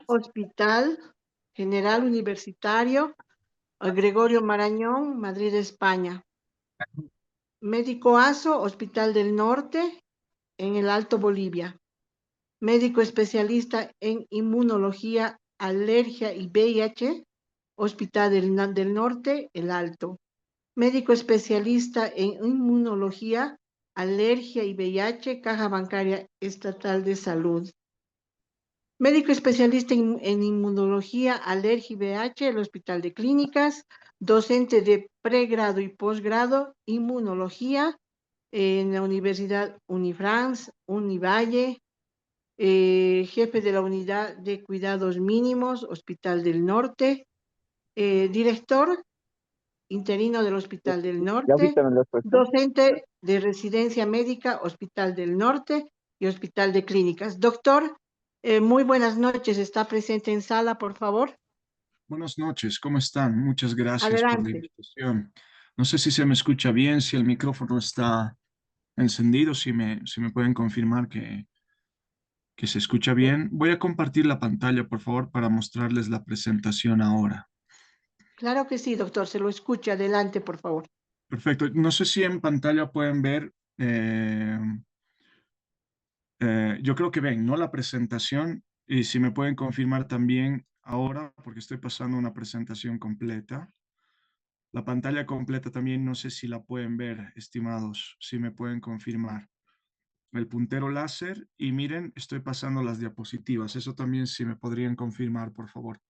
Hospital General Universitario Gregorio Marañón, Madrid, España. Médico ASO, Hospital del Norte, en el Alto Bolivia. Médico especialista en inmunología, alergia y VIH, Hospital del Norte, el Alto. Médico especialista en inmunología, alergia y VIH, Caja Bancaria Estatal de Salud. Médico especialista en inmunología, alergia y VIH, el Hospital de Clínicas. Docente de pregrado y posgrado, inmunología, en la Universidad Unifrance, Univalle. Jefe de la Unidad de Cuidados Mínimos, Hospital del Norte. Director interino del Hospital del Ya Norte. ahorita me lo has puesto. Docente de Residencia Médica, Hospital del Norte y Hospital de Clínicas. Doctor, muy buenas noches. ¿Está presente en sala, por favor? Buenas noches, ¿cómo están? Muchas gracias por la Adelante. invitación. No sé si se me escucha bien, si el micrófono está encendido, si me pueden confirmar que se escucha bien. Voy a compartir la pantalla, por favor, para mostrarles la presentación ahora. Claro que sí, doctor. Se lo escucha. Adelante, por favor. Perfecto. No sé si en pantalla pueden ver, yo creo que ven, ¿no? La presentación y si me pueden confirmar también ahora, porque estoy pasando una presentación completa. La pantalla completa también no sé si la pueden ver, estimados, si me pueden confirmar. El puntero láser y miren, estoy pasando las diapositivas. Eso también si me podrían confirmar, por favor.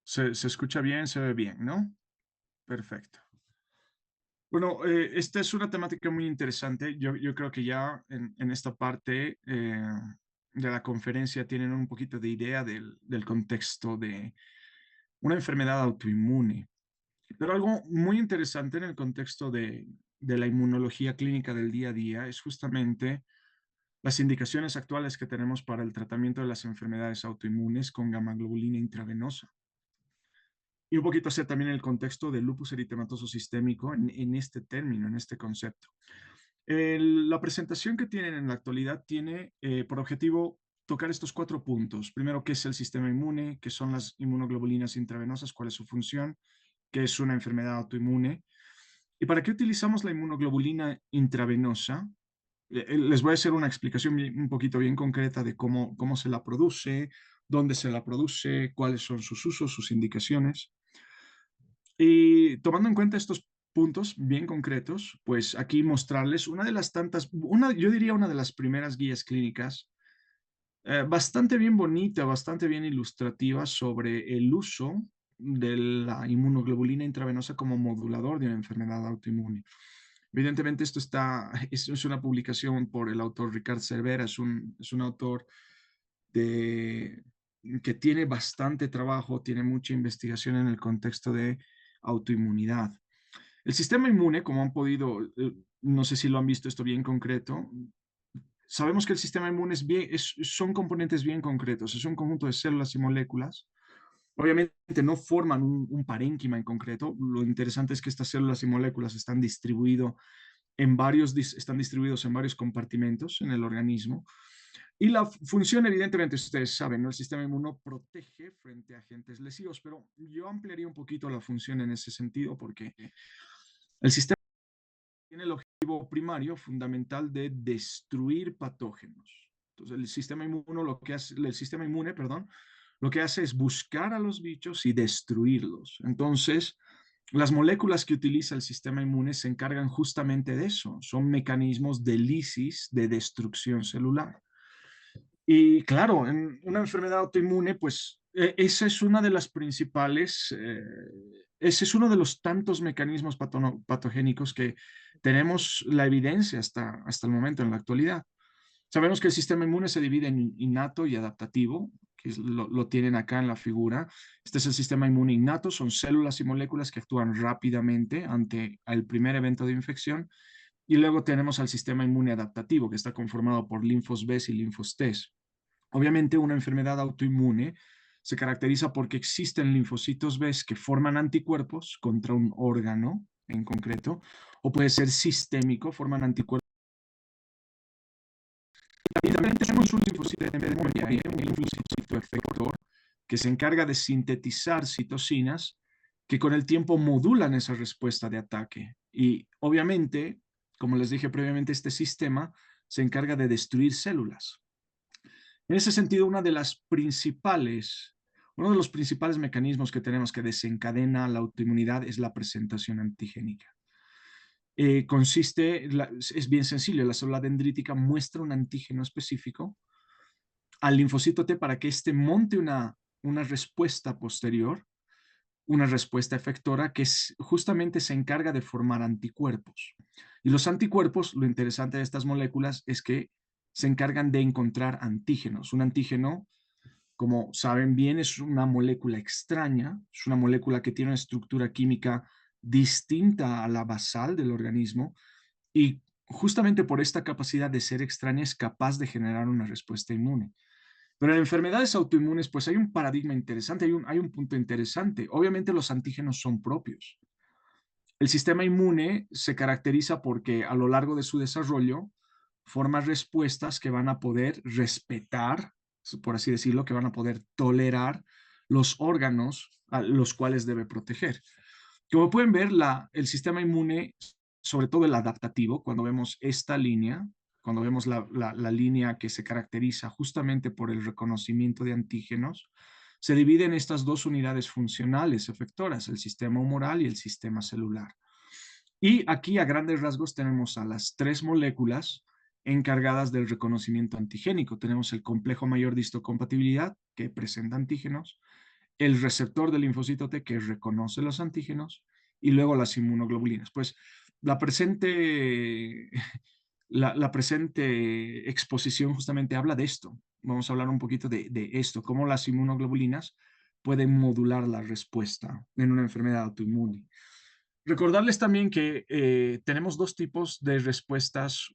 Se escucha bien, se ve bien, ¿no? Perfecto. Bueno, esta es una temática muy interesante. Yo creo que ya en esta parte de la conferencia tienen un poquito de idea del contexto de una enfermedad autoinmune. Pero algo muy interesante en el contexto de la inmunología clínica del día a día es justamente las indicaciones actuales que tenemos para el tratamiento de las enfermedades autoinmunes con gamma-globulina intravenosa. Y un poquito hacer también el contexto del lupus eritematoso sistémico en este término, en este concepto. La presentación que tienen en la actualidad tiene por objetivo tocar estos 4 puntos. Primero, ¿qué es el sistema inmune? ¿Qué son las inmunoglobulinas intravenosas? ¿Cuál es su función? ¿Qué es una enfermedad autoinmune? ¿Y para qué utilizamos la inmunoglobulina intravenosa? Les voy a hacer una explicación un poquito bien concreta de cómo se la produce, dónde se la produce, cuáles son sus usos, sus indicaciones. Y tomando en cuenta estos puntos bien concretos, pues aquí mostrarles una de las tantas, yo diría una de las primeras guías clínicas, bastante bien bonita, bastante bien ilustrativa sobre el uso de la inmunoglobulina intravenosa como modulador de una enfermedad autoinmune. Evidentemente esto es una publicación por el autor Ricard Cervera, es un autor de, que tiene bastante trabajo, tiene mucha investigación en el contexto de autoinmunidad. El sistema inmune, como han podido, no sé si lo han visto esto bien concreto, sabemos que el sistema inmune son componentes bien concretos, es un conjunto de células y moléculas. Obviamente no forman un parénquima en concreto, lo interesante es que estas células y moléculas están están distribuidos en varios compartimentos en el organismo. Y la función, evidentemente, ustedes saben, ¿no? El sistema inmuno protege frente a agentes lesivos, pero yo ampliaría un poquito la función en ese sentido porque el sistema tiene el objetivo primario, fundamental, de destruir patógenos. Entonces, el sistema inmune, perdón, lo que hace es buscar a los bichos y destruirlos. Entonces, las moléculas que utiliza el sistema inmune se encargan justamente de eso. Son mecanismos de lisis, de destrucción celular. Y claro, en una enfermedad autoinmune, pues esa es una de las principales, ese es uno de los tantos mecanismos patogénicos que tenemos la evidencia hasta el momento en la actualidad. Sabemos que el sistema inmune se divide en innato y adaptativo, que lo tienen acá en la figura. Este es el sistema inmune innato, son células y moléculas que actúan rápidamente ante el primer evento de infección. Y luego tenemos al sistema inmune adaptativo, que está conformado por linfos B y linfos T. Obviamente una enfermedad autoinmune se caracteriza porque existen linfocitos B que forman anticuerpos contra un órgano en concreto, o puede ser sistémico, forman anticuerpos. Y también tenemos un linfocito de memoria, un linfocito efector, que se encarga de sintetizar citocinas que con el tiempo modulan esa respuesta de ataque. Y obviamente, como les dije previamente, este sistema se encarga de destruir células. En ese sentido, uno de los principales mecanismos que tenemos que desencadena la autoinmunidad es la presentación antigénica. Es bien sencillo, la célula dendrítica muestra un antígeno específico al linfocito T para que éste monte una respuesta posterior, una respuesta efectora que justamente se encarga de formar anticuerpos. Y los anticuerpos, lo interesante de estas moléculas es que se encargan de encontrar antígenos. Un antígeno, como saben bien, es una molécula extraña, es una molécula que tiene una estructura química distinta a la basal del organismo y justamente por esta capacidad de ser extraña es capaz de generar una respuesta inmune. Pero en enfermedades autoinmunes, pues hay un paradigma interesante, hay un punto interesante. Obviamente los antígenos son propios. El sistema inmune se caracteriza porque a lo largo de su desarrollo forma respuestas que van a poder respetar, por así decirlo, que van a poder tolerar los órganos a los cuales debe proteger. Como pueden ver, el sistema inmune, sobre todo el adaptativo, cuando vemos esta línea, cuando vemos la línea que se caracteriza justamente por el reconocimiento de antígenos, se divide en estas dos unidades funcionales efectoras, el sistema humoral y el sistema celular. Y aquí a grandes rasgos tenemos a las tres moléculas encargadas del reconocimiento antigénico. Tenemos el complejo mayor de histocompatibilidad, que presenta antígenos, el receptor del linfocito T, que reconoce los antígenos, y luego las inmunoglobulinas. Pues la presente, la presente exposición justamente habla de esto. Vamos a hablar un poquito de esto, cómo las inmunoglobulinas pueden modular la respuesta en una enfermedad autoinmune. Recordarles también que tenemos dos tipos de respuestas,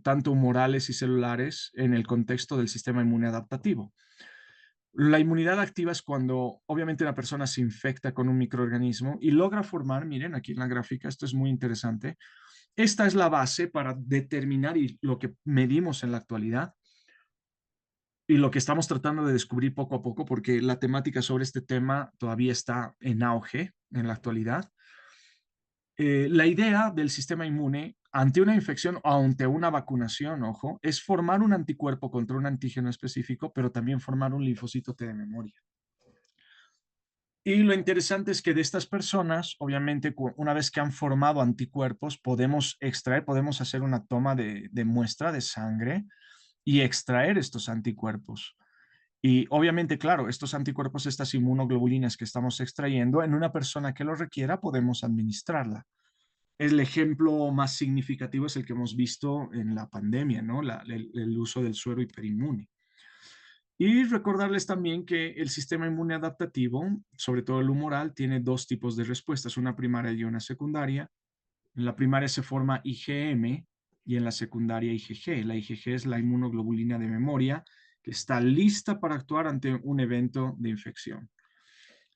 tanto humorales y celulares, en el contexto del sistema inmune adaptativo. La inmunidad activa es cuando obviamente una persona se infecta con un microorganismo y logra formar, miren aquí en la gráfica, esto es muy interesante, esta es la base para determinar y lo que medimos en la actualidad y lo que estamos tratando de descubrir poco a poco, porque la temática sobre este tema todavía está en auge en la actualidad. La idea del sistema inmune ante una infección o ante una vacunación, ojo, es formar un anticuerpo contra un antígeno específico, pero también formar un linfocito T de memoria. Y lo interesante es que de estas personas, obviamente, una vez que han formado anticuerpos, podemos extraer, podemos hacer una toma de muestra de sangre y extraer estos anticuerpos. Y obviamente, claro, estos anticuerpos, estas inmunoglobulinas que estamos extrayendo, en una persona que lo requiera, podemos administrarla. El ejemplo más significativo es el que hemos visto en la pandemia, ¿no? El uso del suero hiperinmune. Y recordarles también que el sistema inmune adaptativo, sobre todo el humoral, tiene dos tipos de respuestas, una primaria y una secundaria. En la primaria se forma IgM y en la secundaria IgG. La IgG es la inmunoglobulina de memoria que está lista para actuar ante un evento de infección.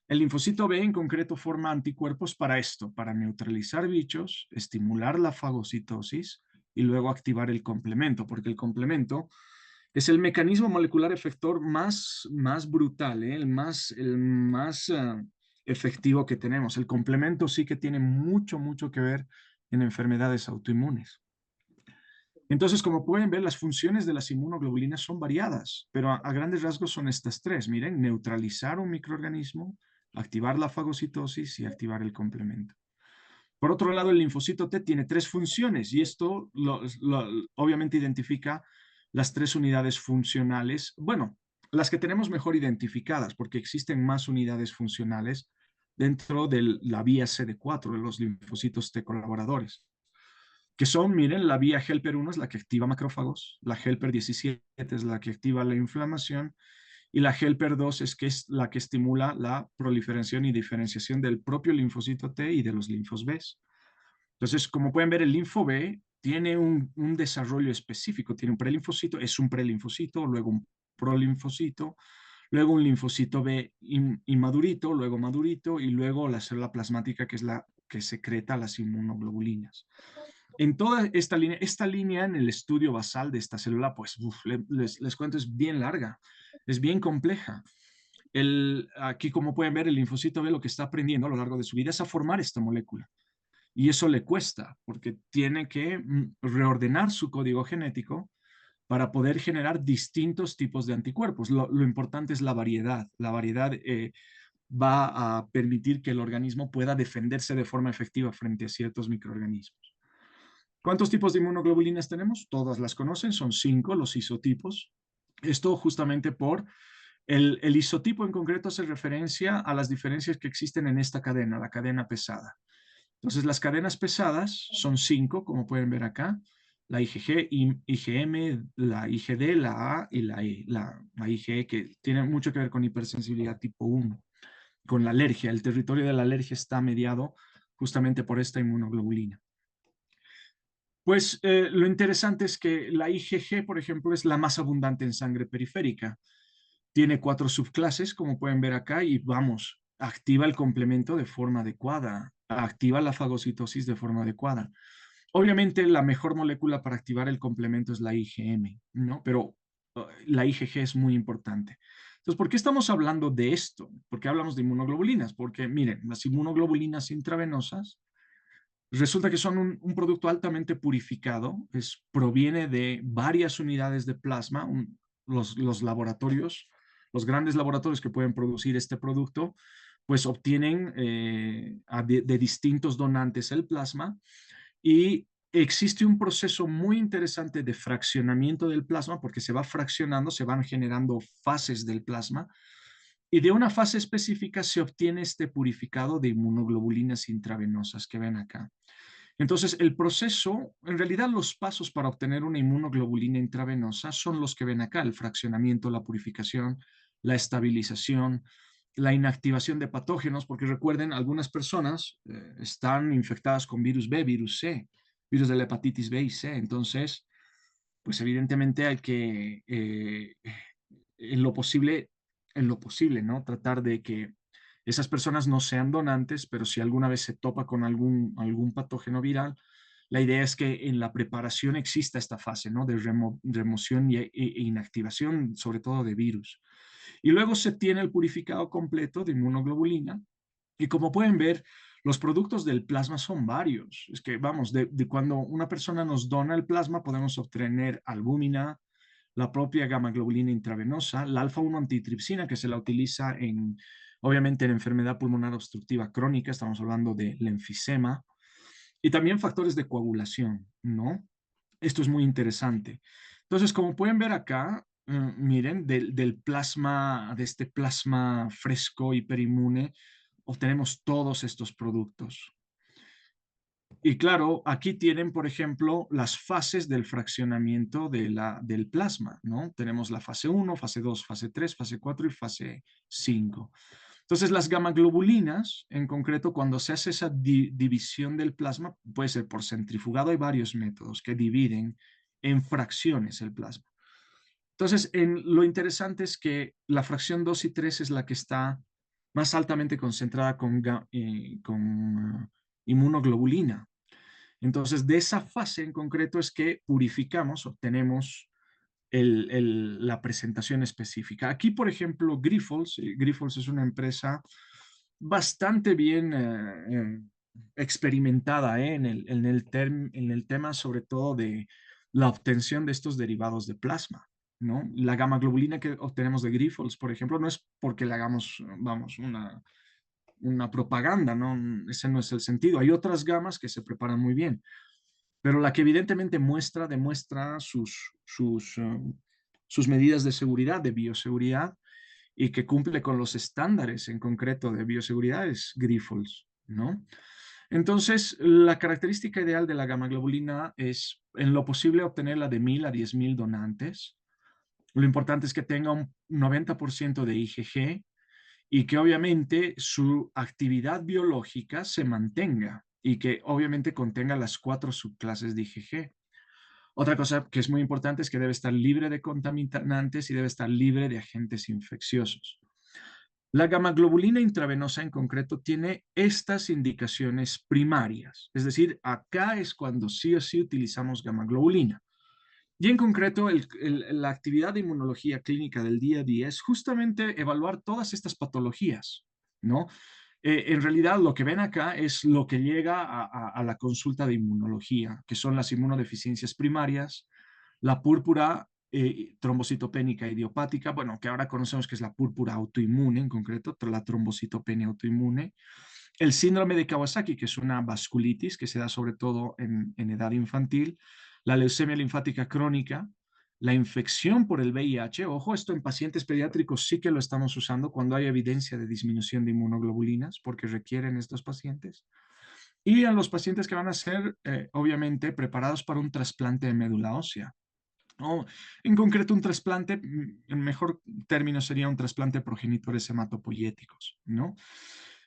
El linfocito B en concreto forma anticuerpos para esto, para neutralizar bichos, estimular la fagocitosis y luego activar el complemento, porque el complemento es el mecanismo molecular efector más brutal, el más efectivo que tenemos. El complemento sí que tiene mucho que ver en enfermedades autoinmunes. Entonces, como pueden ver, las funciones de las inmunoglobulinas son variadas, pero a grandes rasgos son estas tres. Miren, neutralizar un microorganismo, activar la fagocitosis y activar el complemento. Por otro lado, el linfocito T tiene tres funciones y esto obviamente identifica las tres unidades funcionales, bueno, las que tenemos mejor identificadas, porque existen más unidades funcionales dentro de la vía CD4 de los linfocitos T colaboradores, que son, miren, la vía helper 1 es la que activa macrófagos, la helper 17 es la que activa la inflamación y la helper 2 es la que estimula la proliferación y diferenciación del propio linfocito T y de los linfos B. Entonces, como pueden ver, el linfo B tiene un desarrollo específico, tiene un prelinfocito, es un prelinfocito, luego un prolinfocito, luego un linfocito B inmadurito, luego madurito, y luego la célula plasmática, que es la que secreta las inmunoglobulinas. En toda esta línea en el estudio basal de esta célula, pues les cuento, es bien larga, es bien compleja. Aquí, como pueden ver, el linfocito B lo que está aprendiendo a lo largo de su vida es a formar esta molécula. Y eso le cuesta, porque tiene que reordenar su código genético para poder generar distintos tipos de anticuerpos. Lo importante es la variedad. La variedad va a permitir que el organismo pueda defenderse de forma efectiva frente a ciertos microorganismos. ¿Cuántos tipos de inmunoglobulinas tenemos? Todas las conocen, son 5 los isotipos. Esto justamente por el isotipo en concreto hace referencia a las diferencias que existen en esta cadena, la cadena pesada. Entonces, las cadenas pesadas son 5, como pueden ver acá: la IgG, IgM, la IgD, la A y la E, la IgE, que tiene mucho que ver con hipersensibilidad tipo 1, con la alergia. El territorio de la alergia está mediado justamente por esta inmunoglobulina. Pues lo interesante es que la IgG, por ejemplo, es la más abundante en sangre periférica. Tiene 4 subclases, como pueden ver acá, y vamos, activa el complemento de forma adecuada, activa la fagocitosis de forma adecuada. Obviamente, la mejor molécula para activar el complemento es la IgM, ¿no? Pero la IgG es muy importante. Entonces, ¿por qué estamos hablando de esto? ¿Por qué hablamos de inmunoglobulinas? Porque, miren, las inmunoglobulinas intravenosas resulta que son un producto altamente purificado, proviene de varias unidades de plasma. Los laboratorios, los grandes laboratorios que pueden producir este producto, pues obtienen de distintos donantes el plasma, y existe un proceso muy interesante de fraccionamiento del plasma, porque se va fraccionando, se van generando fases del plasma, y de una fase específica se obtiene este purificado de inmunoglobulinas intravenosas que ven acá. Entonces, el proceso, en realidad los pasos para obtener una inmunoglobulina intravenosa son los que ven acá: el fraccionamiento, la purificación, la estabilización, la inactivación de patógenos, porque recuerden, algunas personas están infectadas con virus B, virus C, virus de la hepatitis B y C. Entonces, pues evidentemente hay que, en lo posible, ¿no? Tratar de que esas personas no sean donantes, pero si alguna vez se topa con algún patógeno viral, la idea es que en la preparación exista esta fase, ¿no? De remoción e inactivación, sobre todo de virus. Y luego se tiene el purificado completo de inmunoglobulina. Y como pueden ver, los productos del plasma son varios. Es que, vamos, de cuando una persona nos dona el plasma, podemos obtener albúmina, la propia gamma globulina intravenosa, la alfa-1 antitripsina, que se la utiliza obviamente en enfermedad pulmonar obstructiva crónica, estamos hablando de enfisema, y también factores de coagulación, ¿no? Esto es muy interesante. Entonces, como pueden ver acá, miren, del plasma, de este plasma fresco hiperinmune, obtenemos todos estos productos. Y claro, aquí tienen, por ejemplo, las fases del fraccionamiento del plasma, ¿no? Tenemos la fase 1, fase 2, fase 3, fase 4 y fase 5. Entonces, las gamaglobulinas, en concreto, cuando se hace esa división del plasma, puede ser por centrifugado. Hay varios métodos que dividen en fracciones el plasma. Entonces, lo interesante es que la fracción 2 y 3 es la que está más altamente concentrada con inmunoglobulina. Entonces, de esa fase en concreto es que purificamos, obtenemos la presentación específica. Aquí, por ejemplo, Grifols. Grifols es una empresa bastante bien experimentada en el tema, sobre todo de la obtención de estos derivados de plasma, ¿no? La gamma globulina que obtenemos de Grifols, por ejemplo, no es porque le hagamos, vamos, una propaganda, ¿no? Ese no es el sentido. Hay otras gamas que se preparan muy bien, pero la que evidentemente demuestra sus medidas de seguridad, de bioseguridad, y que cumple con los estándares en concreto de bioseguridad, es Grifols, ¿no? Entonces, la característica ideal de la gamma globulina es, en lo posible, obtenerla de 1000 a 10.000 donantes. Lo importante es que tenga un 90% de IgG, y que obviamente su actividad biológica se mantenga, y que obviamente contenga las 4 subclases de IgG. Otra cosa que es muy importante es que debe estar libre de contaminantes y debe estar libre de agentes infecciosos. La gamaglobulina intravenosa en concreto tiene estas indicaciones primarias, es decir, acá es cuando sí o sí utilizamos gamaglobulina. Y en concreto, la actividad de inmunología clínica del día a día es justamente evaluar todas estas patologías, ¿no? En realidad, lo que ven acá es lo que llega a la consulta de inmunología, que son las inmunodeficiencias primarias, la púrpura trombocitopénica idiopática, bueno, que ahora conocemos que es la púrpura autoinmune en concreto, la trombocitopenia autoinmune, el síndrome de Kawasaki, que es una vasculitis que se da sobre todo en edad infantil, la leucemia linfática crónica, la infección por el VIH. Ojo, esto en pacientes pediátricos sí que lo estamos usando cuando hay evidencia de disminución de inmunoglobulinas, porque requieren estos pacientes. Y a los pacientes que van a ser, obviamente, preparados para un trasplante de médula ósea. O, en concreto, un trasplante, en mejor término sería un trasplante de progenitores hematopoyéticos, ¿no?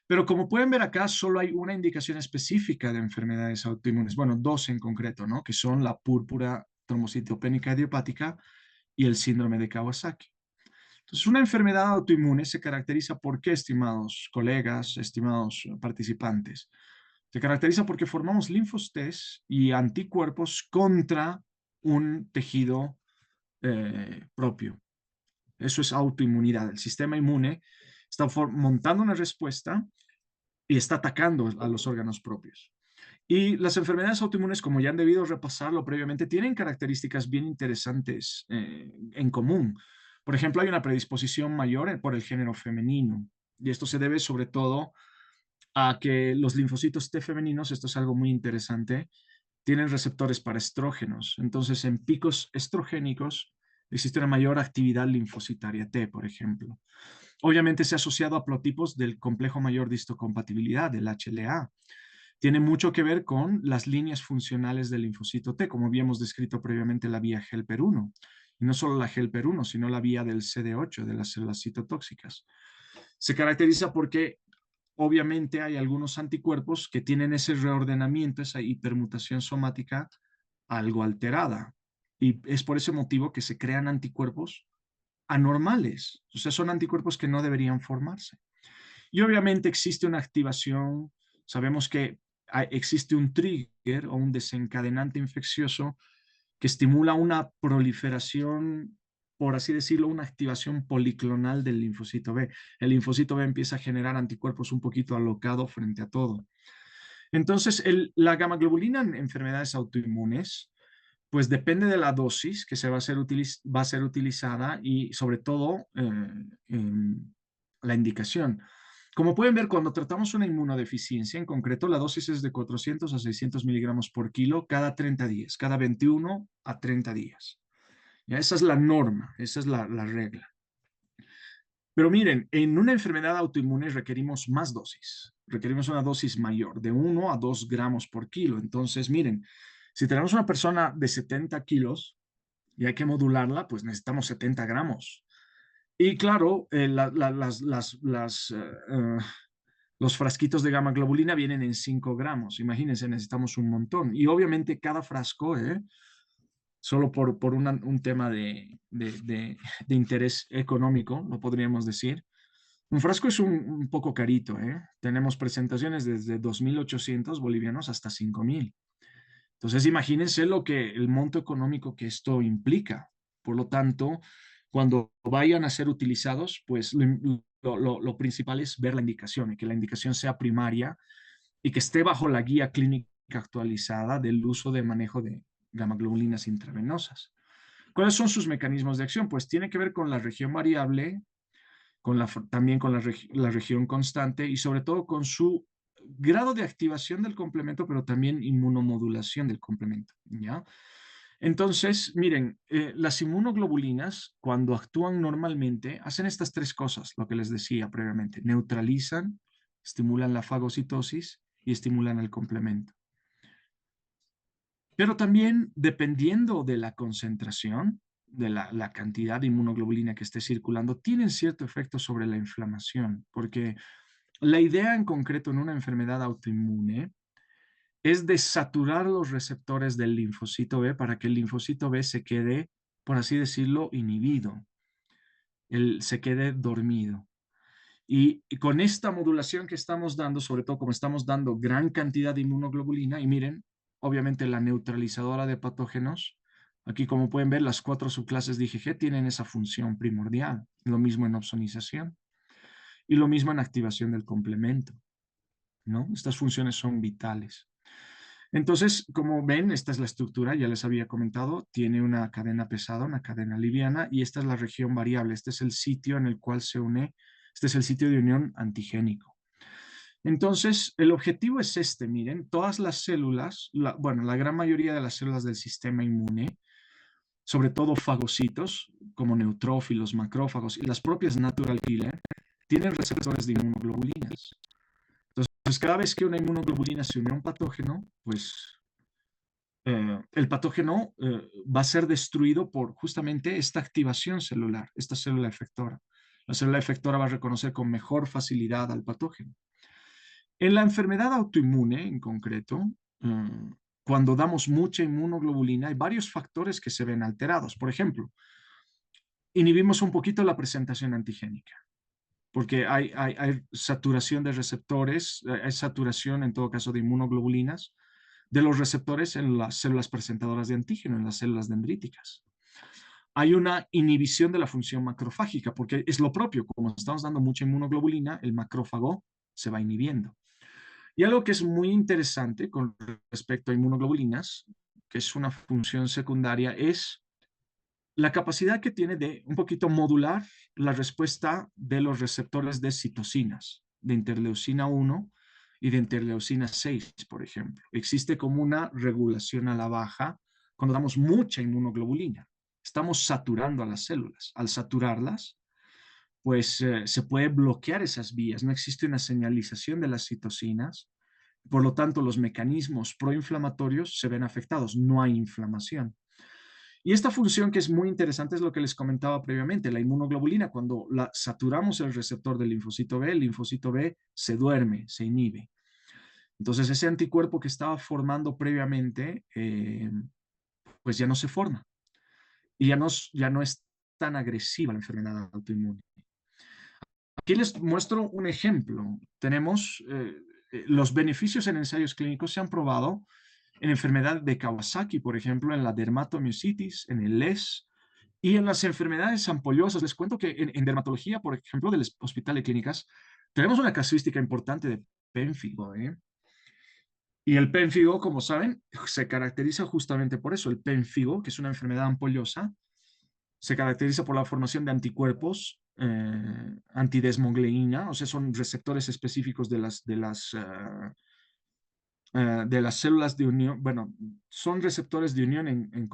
Pero como pueden ver acá, solo hay una indicación específica de enfermedades autoinmunes, bueno, dos en concreto, ¿no? Que son la púrpura trombocitopénica idiopática y el síndrome de Kawasaki. Entonces, una enfermedad autoinmune se caracteriza por qué, estimados colegas, estimados participantes. Se caracteriza porque formamos linfocitos y anticuerpos contra un tejido propio. Eso es autoinmunidad. El sistema inmune está montando una respuesta y está atacando a los órganos propios. Y las enfermedades autoinmunes, como ya han debido repasarlo previamente, tienen características bien interesantes en común. Por ejemplo, hay una predisposición mayor por el género femenino, y esto se debe sobre todo a que los linfocitos T femeninos, esto es algo muy interesante, tienen receptores para estrógenos. Entonces, en picos estrogénicos existe una mayor actividad linfocitaria T, por ejemplo. Obviamente se ha asociado a haplotipos del complejo mayor de histocompatibilidad, del HLA. Tiene mucho que ver con las líneas funcionales del linfocito T, como habíamos descrito previamente la vía Helper-1. Y no solo la Helper-1, sino la vía del CD8, de las células citotóxicas. Se caracteriza porque obviamente hay algunos anticuerpos que tienen ese reordenamiento, esa hipermutación somática algo alterada. Y es por ese motivo que se crean anticuerpos anormales. O sea, son anticuerpos que no deberían formarse. Y obviamente existe una activación, sabemos que existe un trigger o un desencadenante infeccioso que estimula una proliferación, por así decirlo, una activación policlonal del linfocito B. El linfocito B empieza a generar anticuerpos un poquito alocado frente a todo. Entonces, la gamaglobulina en enfermedades autoinmunes, pues depende de la dosis que se va a ser utilizada y sobre todo la indicación. Como pueden ver, cuando tratamos una inmunodeficiencia, en concreto, la dosis es de 400 a 600 miligramos por kilo cada 30 días, cada 21 a 30 días. ¿Ya? Esa es la norma, esa es la regla. Pero miren, en una enfermedad autoinmune requerimos más dosis, requerimos una dosis mayor, de 1 a 2 gramos por kilo. Entonces, miren, si tenemos una persona de 70 kilos y hay que modularla, pues necesitamos 70 gramos. Y claro, los frasquitos de gamma globulina vienen en 5 gramos. Imagínense, necesitamos un montón. Y obviamente cada frasco, solo por un tema de interés económico, lo podríamos decir. Un frasco es un poco carito, ¿eh? Tenemos presentaciones desde 2.800 bolivianos hasta 5.000. Entonces, imagínense el monto económico que esto implica. Por lo tanto, cuando vayan a ser utilizados, pues lo principal es ver la indicación y que la indicación sea primaria y que esté bajo la guía clínica actualizada del uso de manejo de gamaglobulinas intravenosas. ¿Cuáles son sus mecanismos de acción? Pues tiene que ver con la región variable, también con la región constante y sobre todo con su grado de activación del complemento, pero también inmunomodulación del complemento, ¿ya? Entonces, miren, las inmunoglobulinas, cuando actúan normalmente, hacen estas tres cosas, lo que les decía previamente, neutralizan, estimulan la fagocitosis y estimulan el complemento. Pero también, dependiendo de la concentración, de la cantidad de inmunoglobulina que esté circulando, tienen cierto efecto sobre la inflamación, porque la idea en concreto en una enfermedad autoinmune es desaturar los receptores del linfocito B para que el linfocito B se quede, por así decirlo, inhibido, se quede dormido. Y con esta modulación que estamos dando, sobre todo como estamos dando gran cantidad de inmunoglobulina, y miren, obviamente la neutralizadora de patógenos, aquí como pueden ver, las 4 subclases de IgG tienen esa función primordial, lo mismo en opsonización y lo mismo en activación del complemento, ¿no? Estas funciones son vitales. Entonces, como ven, esta es la estructura, ya les había comentado, tiene una cadena pesada, una cadena liviana, y esta es la región variable, este es el sitio en el cual se une, este es el sitio de unión antigénico. Entonces, el objetivo es este, miren, todas las células, bueno, la gran mayoría de las células del sistema inmune, sobre todo fagocitos, como neutrófilos, macrófagos y las propias natural killer, tienen receptores de inmunoglobulinas. Entonces, cada vez que una inmunoglobulina se une a un patógeno, pues el patógeno va a ser destruido por justamente esta activación celular, esta célula efectora. La célula efectora va a reconocer con mejor facilidad al patógeno. En la enfermedad autoinmune, en concreto, cuando damos mucha inmunoglobulina, hay varios factores que se ven alterados. Por ejemplo, inhibimos un poquito la presentación antigénica, porque hay saturación de receptores, hay saturación en todo caso de inmunoglobulinas, de los receptores en las células presentadoras de antígeno, en las células dendríticas. Hay una inhibición de la función macrofágica, porque es lo propio, como estamos dando mucha inmunoglobulina, el macrófago se va inhibiendo. Y algo que es muy interesante con respecto a inmunoglobulinas, que es una función secundaria, es la capacidad que tiene de un poquito modular la respuesta de los receptores de citocinas, de interleucina 1 y de interleucina 6, por ejemplo. Existe como una regulación a la baja cuando damos mucha inmunoglobulina. Estamos saturando a las células. Al saturarlas, pues se puede bloquear esas vías. No existe una señalización de las citocinas. Por lo tanto, los mecanismos proinflamatorios se ven afectados. No hay inflamación. Y esta función que es muy interesante es lo que les comentaba previamente, la inmunoglobulina, cuando saturamos el receptor del linfocito B, el linfocito B se duerme, se inhibe. Entonces ese anticuerpo que estaba formando previamente, pues ya no se forma y ya no es tan agresiva la enfermedad autoinmune. Aquí les muestro un ejemplo. Tenemos los beneficios en ensayos clínicos se han probado en enfermedad de Kawasaki, por ejemplo, en la dermatomiositis, en el LES y en las enfermedades ampollosas. Les cuento que en dermatología, por ejemplo, del Hospital de Clínicas, tenemos una casuística importante de pénfigo, ¿eh? Y el pénfigo, como saben, se caracteriza justamente por eso. El pénfigo, que es una enfermedad ampollosa, se caracteriza por la formación de anticuerpos antidesmogleína, o sea, son receptores específicos de las células de unión, bueno, son receptores de unión en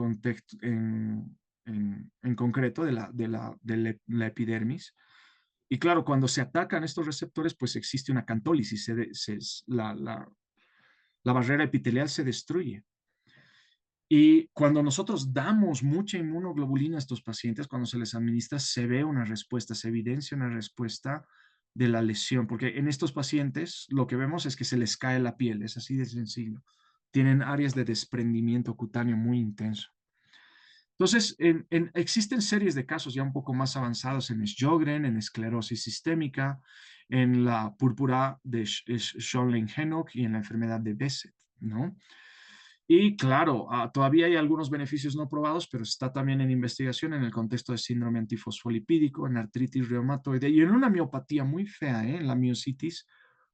concreto de la epidermis. Y claro, cuando se atacan estos receptores, pues existe una cantólisis, la barrera epitelial se destruye. Y cuando nosotros damos mucha inmunoglobulina a estos pacientes, cuando se les administra, se ve una respuesta, se evidencia una respuesta de la lesión, porque en estos pacientes lo que vemos es que se les cae la piel, es así de sencillo. Tienen áreas de desprendimiento cutáneo muy intenso. Entonces, existen series de casos ya un poco más avanzados en Sjögren, en esclerosis sistémica, en la púrpura de Schönlein-Henoch y en la enfermedad de Behçet, ¿no? Y claro, todavía hay algunos beneficios no probados, pero está también en investigación en el contexto de síndrome antifosfolipídico, en artritis reumatoide y en una miopatía muy fea, en la miositis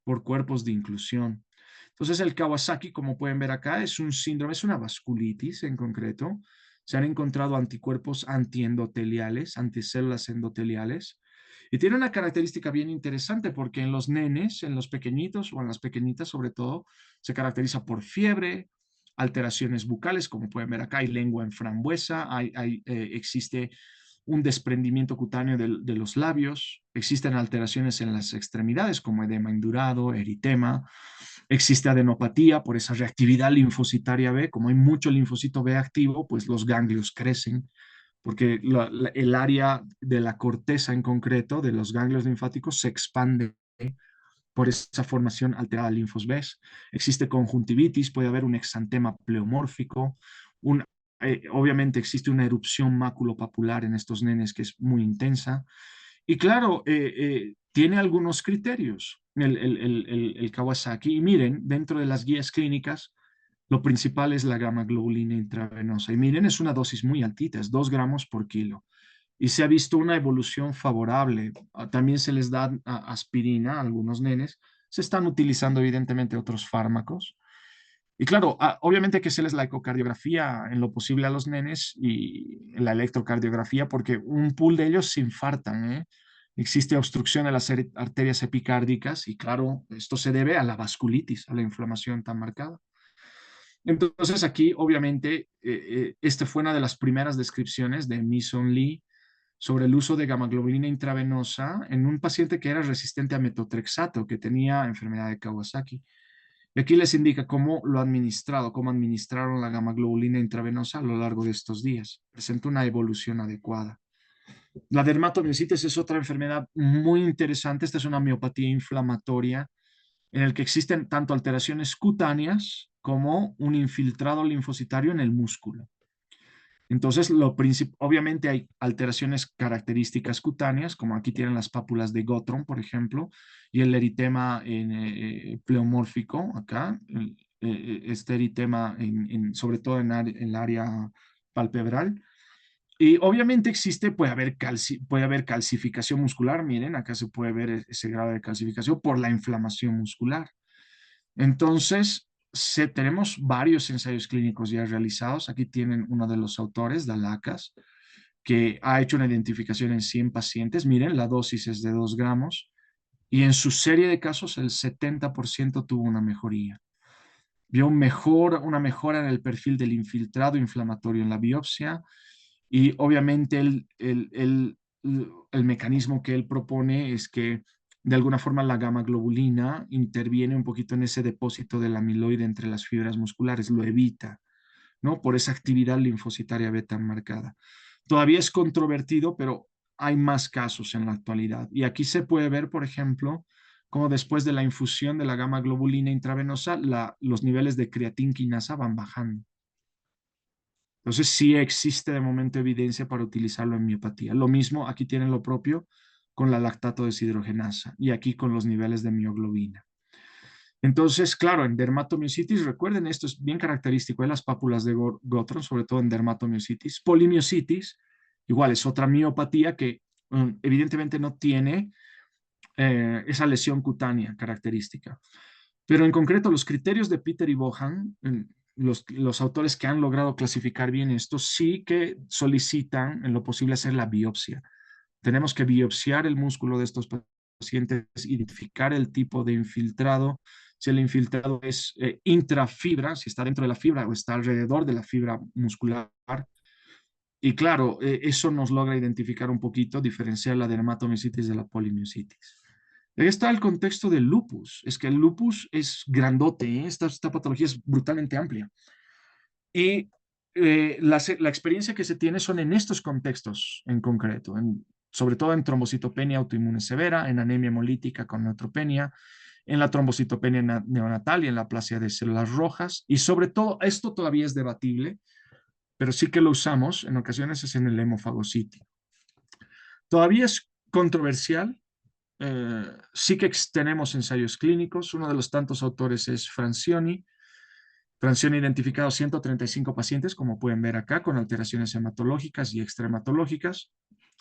por cuerpos de inclusión. Entonces, el Kawasaki, como pueden ver acá, es un síndrome, es una vasculitis en concreto. Se han encontrado anticuerpos antiendoteliales, anticélulas endoteliales, y tiene una característica bien interesante porque en los nenes, en los pequeñitos o en las pequeñitas sobre todo, se caracteriza por fiebre, alteraciones bucales, como pueden ver acá, hay lengua en frambuesa, existe un desprendimiento cutáneo de los labios, existen alteraciones en las extremidades como edema indurado, eritema, existe adenopatía por esa reactividad linfocitaria B, como hay mucho linfocito B activo, pues los ganglios crecen, porque el área de la corteza en concreto de los ganglios linfáticos se expande por esa formación alterada de linfos B. Existe conjuntivitis, puede haber un exantema pleomórfico, obviamente existe una erupción maculopapular en estos nenes que es muy intensa. Y claro, tiene algunos criterios el Kawasaki. Y miren, dentro de las guías clínicas, lo principal es la gamma globulina intravenosa. Y miren, es una dosis muy altita, es 2 gramos por kilo. Y se ha visto una evolución favorable. También se les da aspirina a algunos nenes. Se están utilizando evidentemente otros fármacos. Y claro, obviamente hay que hacerles la ecocardiografía en lo posible a los nenes y la electrocardiografía porque un pool de ellos se infartan, ¿eh? Existe obstrucción de las arterias epicárdicas y claro, esto se debe a la vasculitis, a la inflamación tan marcada. Entonces aquí, obviamente, esta fue una de las primeras descripciones de Mason Lee sobre el uso de gamma-globulina intravenosa en un paciente que era resistente a metotrexato, que tenía enfermedad de Kawasaki. Y aquí les indica cómo lo ha administrado, cómo administraron la gamma-globulina intravenosa a lo largo de estos días. Presenta una evolución adecuada. La dermatomiositis es otra enfermedad muy interesante. Esta es una miopatía inflamatoria en el que existen tanto alteraciones cutáneas como un infiltrado linfocitario en el músculo. Entonces, obviamente hay alteraciones características cutáneas, como aquí tienen las pápulas de Gottron, por ejemplo, y el eritema pleomórfico, acá, este eritema sobre todo en el área palpebral. Y obviamente puede haber calcificación muscular, miren, acá se puede ver ese grado de calcificación por la inflamación muscular. Entonces, tenemos varios ensayos clínicos ya realizados. Aquí tienen uno de los autores, Dalacas, que ha hecho una identificación en 100 pacientes. Miren, la dosis es de 2 gramos y en su serie de casos el 70% tuvo una mejoría. Vio una mejora en el perfil del infiltrado inflamatorio en la biopsia y obviamente el mecanismo que él propone es que de alguna forma la gamma globulina interviene un poquito en ese depósito del amiloide entre las fibras musculares, lo evita, ¿no? Por esa actividad linfocitaria beta marcada. Todavía es controvertido, pero hay más casos en la actualidad. Y aquí se puede ver, por ejemplo, cómo después de la infusión de la gamma globulina intravenosa, los niveles de creatinquinasa van bajando. Entonces sí existe de momento evidencia para utilizarlo en miopatía. Lo mismo, aquí tienen lo propio con la lactato deshidrogenasa y aquí con los niveles de mioglobina. Entonces, claro, en dermatomiositis, recuerden, esto es bien característico de las pápulas de Gottron, sobre todo en dermatomiositis. Polimiositis, igual es otra miopatía que evidentemente no tiene esa lesión cutánea característica. Pero en concreto, los criterios de Peter y Bohan, los autores que han logrado clasificar bien esto, sí que solicitan en lo posible hacer la biopsia. Tenemos que biopsiar el músculo de estos pacientes, identificar el tipo de infiltrado, si el infiltrado es intrafibra, si está dentro de la fibra o está alrededor de la fibra muscular. Y claro, eso nos logra identificar un poquito, diferenciar la dermatomiositis de la polimiositis. Ahí está el contexto del lupus. Es que el lupus es grandote, ¿eh? Esta patología es brutalmente amplia. Y la experiencia que se tiene son en estos contextos en concreto, sobre todo en trombocitopenia autoinmune severa, en anemia hemolítica con neutropenia, en la trombocitopenia neonatal y en la aplasia de células rojas. Y sobre todo, esto todavía es debatible, pero sí que lo usamos en ocasiones es en el hemofagocitio. Todavía es controversial. Sí que tenemos ensayos clínicos. Uno de los tantos autores es Francioni. Francioni ha identificado 135 pacientes, como pueden ver acá, con alteraciones hematológicas y extrahematológicas.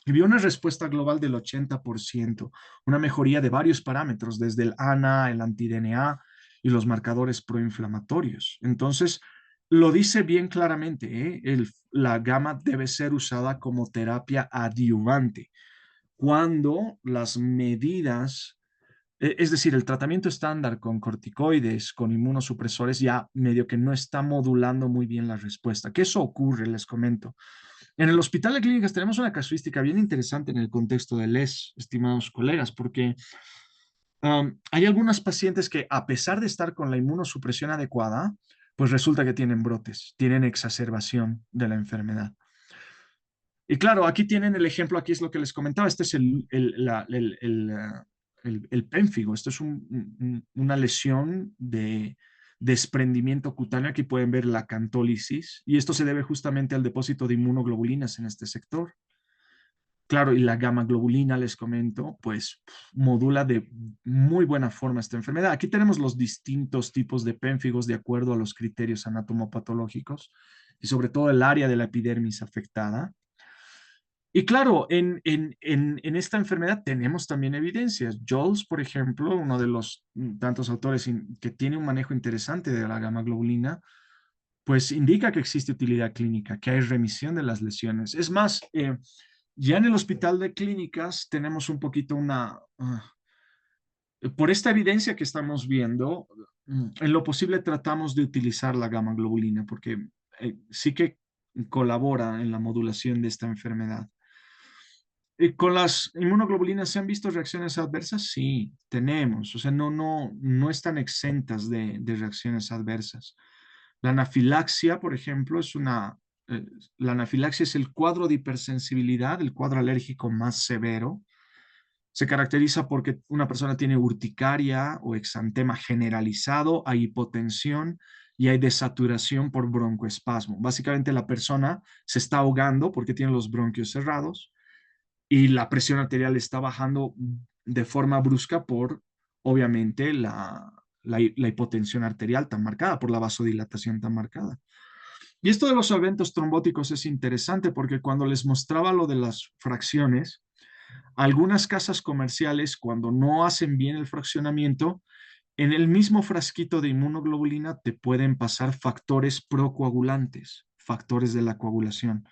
Y vio una respuesta global del 80%, una mejoría de varios parámetros, desde el ANA, el anti-DNA y los marcadores proinflamatorios. Entonces, lo dice bien claramente, ¿eh? La gamma debe ser usada como terapia adyuvante cuando las medidas, es decir, el tratamiento estándar con corticoides, con inmunosupresores, ya medio que no está modulando muy bien la respuesta. ¿Qué eso ocurre? Les comento. En el Hospital de Clínicas tenemos una casuística bien interesante en el contexto de les, estimados colegas, porque hay algunas pacientes que a pesar de estar con la inmunosupresión adecuada, pues resulta que tienen brotes, tienen exacerbación de la enfermedad. Y claro, aquí tienen el ejemplo, aquí es lo que les comentaba, este es el pénfigo. Esto es una lesión de desprendimiento cutáneo. Aquí pueden ver la acantólisis y esto se debe justamente al depósito de inmunoglobulinas en este sector. Claro, y la gamma globulina, les comento, pues modula de muy buena forma esta enfermedad. Aquí tenemos los distintos tipos de pénfigos de acuerdo a los criterios anatomopatológicos y sobre todo el área de la epidermis afectada. Y claro, en esta enfermedad tenemos también evidencias. Jols, por ejemplo, uno de los tantos autores que tiene un manejo interesante de la gamma globulina, pues indica que existe utilidad clínica, que hay remisión de las lesiones. Es más, ya en el hospital de clínicas tenemos un poquito por esta evidencia que estamos viendo, en lo posible tratamos de utilizar la gamma globulina porque sí que colabora en la modulación de esta enfermedad. ¿Con las inmunoglobulinas se han visto reacciones adversas? Sí, tenemos. O sea, no están exentas de reacciones adversas. La anafilaxia, por ejemplo, la anafilaxia es el cuadro de hipersensibilidad, el cuadro alérgico más severo. Se caracteriza porque una persona tiene urticaria o exantema generalizado, hay hipotensión y hay desaturación por broncoespasmo. Básicamente la persona se está ahogando porque tiene los bronquios cerrados y la presión arterial está bajando de forma brusca por, obviamente, la hipotensión arterial tan marcada, por la vasodilatación tan marcada. Y esto de los eventos trombóticos es interesante porque cuando les mostraba lo de las fracciones, algunas casas comerciales, cuando no hacen bien el fraccionamiento, en el mismo frasquito de inmunoglobulina te pueden pasar factores procoagulantes, factores de la coagulación.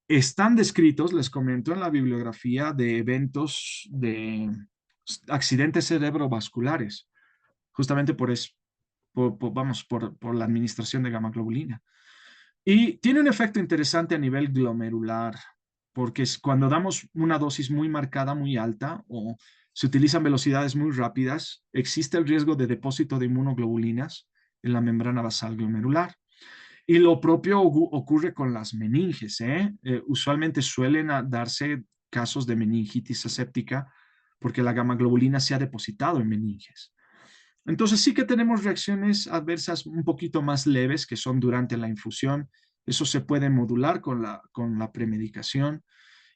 Están descritos, les comento, en la bibliografía de eventos de accidentes cerebrovasculares, justamente por la administración de gamma globulina. Y tiene un efecto interesante a nivel glomerular, porque es cuando damos una dosis muy marcada, muy alta, o se utilizan velocidades muy rápidas, existe el riesgo de depósito de inmunoglobulinas en la membrana basal glomerular. Y lo propio ocurre con las meninges, ¿eh? Usualmente suelen darse casos de meningitis aséptica porque la gamma globulina se ha depositado en meninges. Entonces sí que tenemos reacciones adversas un poquito más leves que son durante la infusión. Eso se puede modular con la premedicación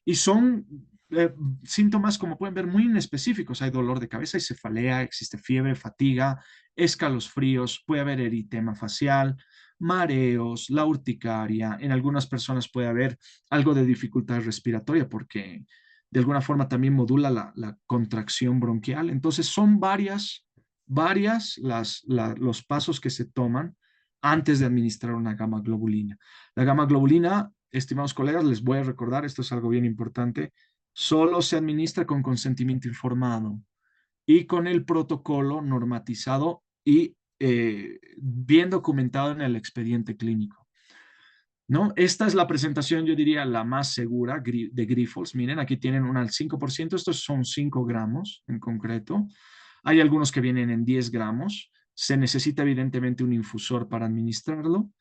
y son eh, síntomas, como pueden ver, muy inespecíficos. Hay dolor de cabeza, hay cefalea, existe fiebre, fatiga, escalofríos, puede haber eritema facial, mareos, la urticaria. En algunas personas puede haber algo de dificultad respiratoria porque de alguna forma también modula la contracción bronquial. Entonces son varias los pasos que se toman antes de administrar una gamma globulina. La gamma globulina, estimados colegas, les voy a recordar, esto es algo bien importante, solo se administra con consentimiento informado y con el protocolo normatizado y bien documentado en el expediente clínico. ¿No? Esta es la presentación, yo diría, la más segura de Grifols. Miren, aquí tienen una al 5%, estos son 5 gramos en concreto. Hay algunos que vienen en 10 gramos. Se necesita evidentemente un infusor para administrarlo.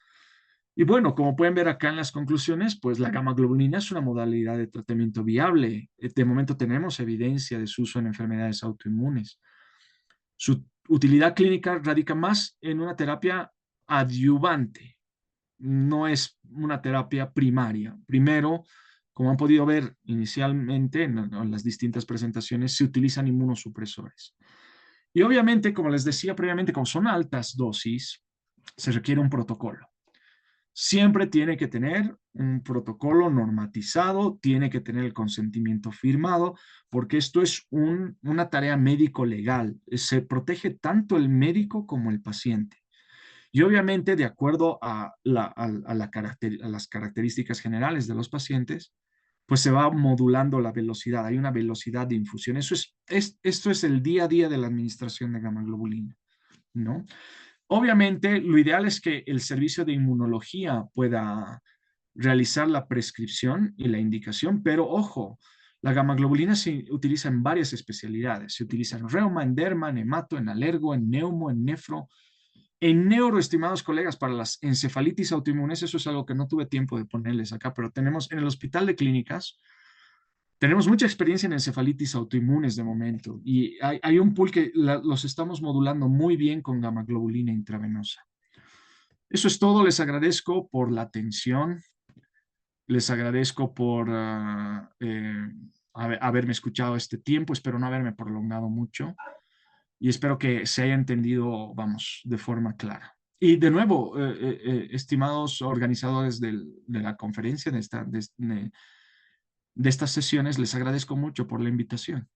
Y bueno, como pueden ver acá en las conclusiones, pues la gamma globulina es una modalidad de tratamiento viable. De momento tenemos evidencia de su uso en enfermedades autoinmunes. Su utilidad clínica radica más en una terapia adyuvante, no es una terapia primaria. Primero, como han podido ver inicialmente en las distintas presentaciones, se utilizan inmunosupresores. Y obviamente, como les decía previamente, como son altas dosis, se requiere un protocolo. Siempre tiene que tener un protocolo normatizado, tiene que tener el consentimiento firmado, porque esto es una tarea médico-legal. Se protege tanto el médico como el paciente. Y obviamente, de acuerdo a las características generales de los pacientes, pues se va modulando la velocidad. Hay una velocidad de infusión. Esto es el día a día de la administración de gamma globulina, ¿no? Obviamente, lo ideal es que el servicio de inmunología pueda realizar la prescripción y la indicación, pero ojo, la gamma globulina se utiliza en varias especialidades. Se utiliza en reuma, en derma, en hemato, en alergo, en neumo, en nefro, en neuro, estimados colegas, para las encefalitis autoinmunes. Eso es algo que no tuve tiempo de ponerles acá, pero tenemos en el hospital de clínicas, Tenemos mucha experiencia en encefalitis autoinmunes de momento y hay un pool que los estamos modulando muy bien con gamma globulina intravenosa. Eso es todo, les agradezco por la atención, les agradezco por haberme escuchado este tiempo, espero no haberme prolongado mucho y espero que se haya entendido, vamos, de forma clara. Y de nuevo, estimados organizadores de la conferencia, de estas sesiones, les agradezco mucho por la invitación.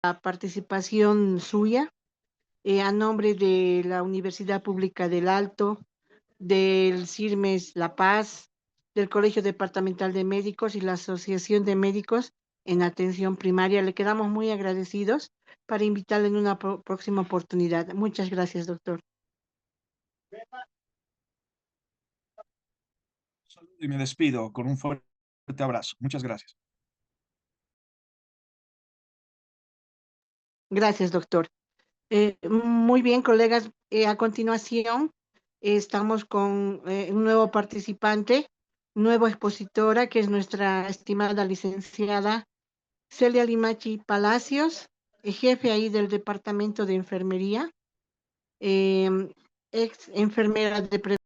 La participación suya a nombre de la Universidad Pública del Alto, del CIRMES La Paz, del Colegio Departamental de Médicos y la Asociación de Médicos en Atención Primaria. Le quedamos muy agradecidos para invitarle en una próxima oportunidad. Muchas gracias, doctor. Y me despido con un fuerte abrazo. Muchas gracias. Gracias, doctor. Muy bien, colegas. A continuación, estamos con un nuevo participante, nueva expositora, que es nuestra estimada licenciada Celia Limachi Palacios, jefe ahí del Departamento de Enfermería, ex enfermera de